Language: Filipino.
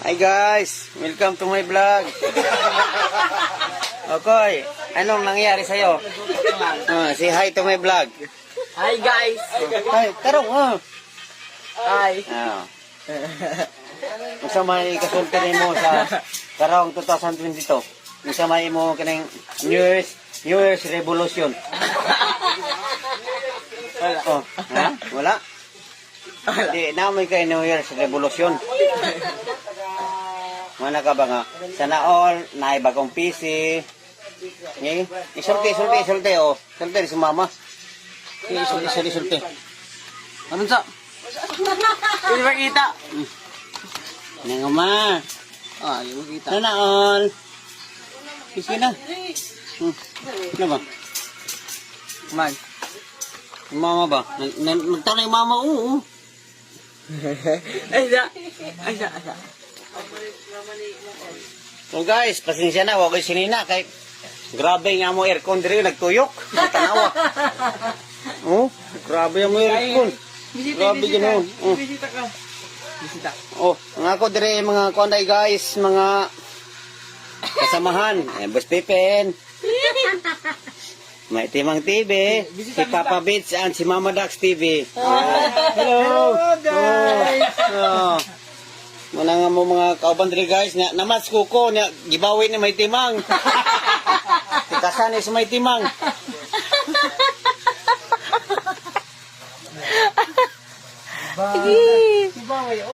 Hi guys, welcome to my vlog. Okay, anong nangyari sa'yo? Say hi to my vlog. Hi guys! Hi, tarong Hi! Unsa may kasulti mo sa karong 2022? Unsa may mo kanang New Year's Revolution? Oh, ha? Wala? Di namin kay New Year's Revolution. Mana ka ba nga? Sana all, naay bagong PC. Ngayon, isulti, oh. Sulti si mama. Isulti. Anong sa? Hindi makita! Nga ma. Ah, hindi makita. Sana all. PC na. Ano ba? Man. Mama ba? Nagtanay mama, oo. Ay, sa. So guys, pasensya na, wag kayo sinina kay grabe nga mo aircon diri nagtuyok. Tanawa. Oh, grabe mo aircon. Grabe ganoon. Oh. Bisita ka. Bisita. Oh, mga ko diri mga konday guys, mga kasamahan. Boss Pipen. May Timang TV, si Papa Beats and si Mama Dax TV. Hello guys. Oh. Wala nga mo mga kauban diri guys, namas kuko, gibawi ni may timang. Tikasan ni sa may timang.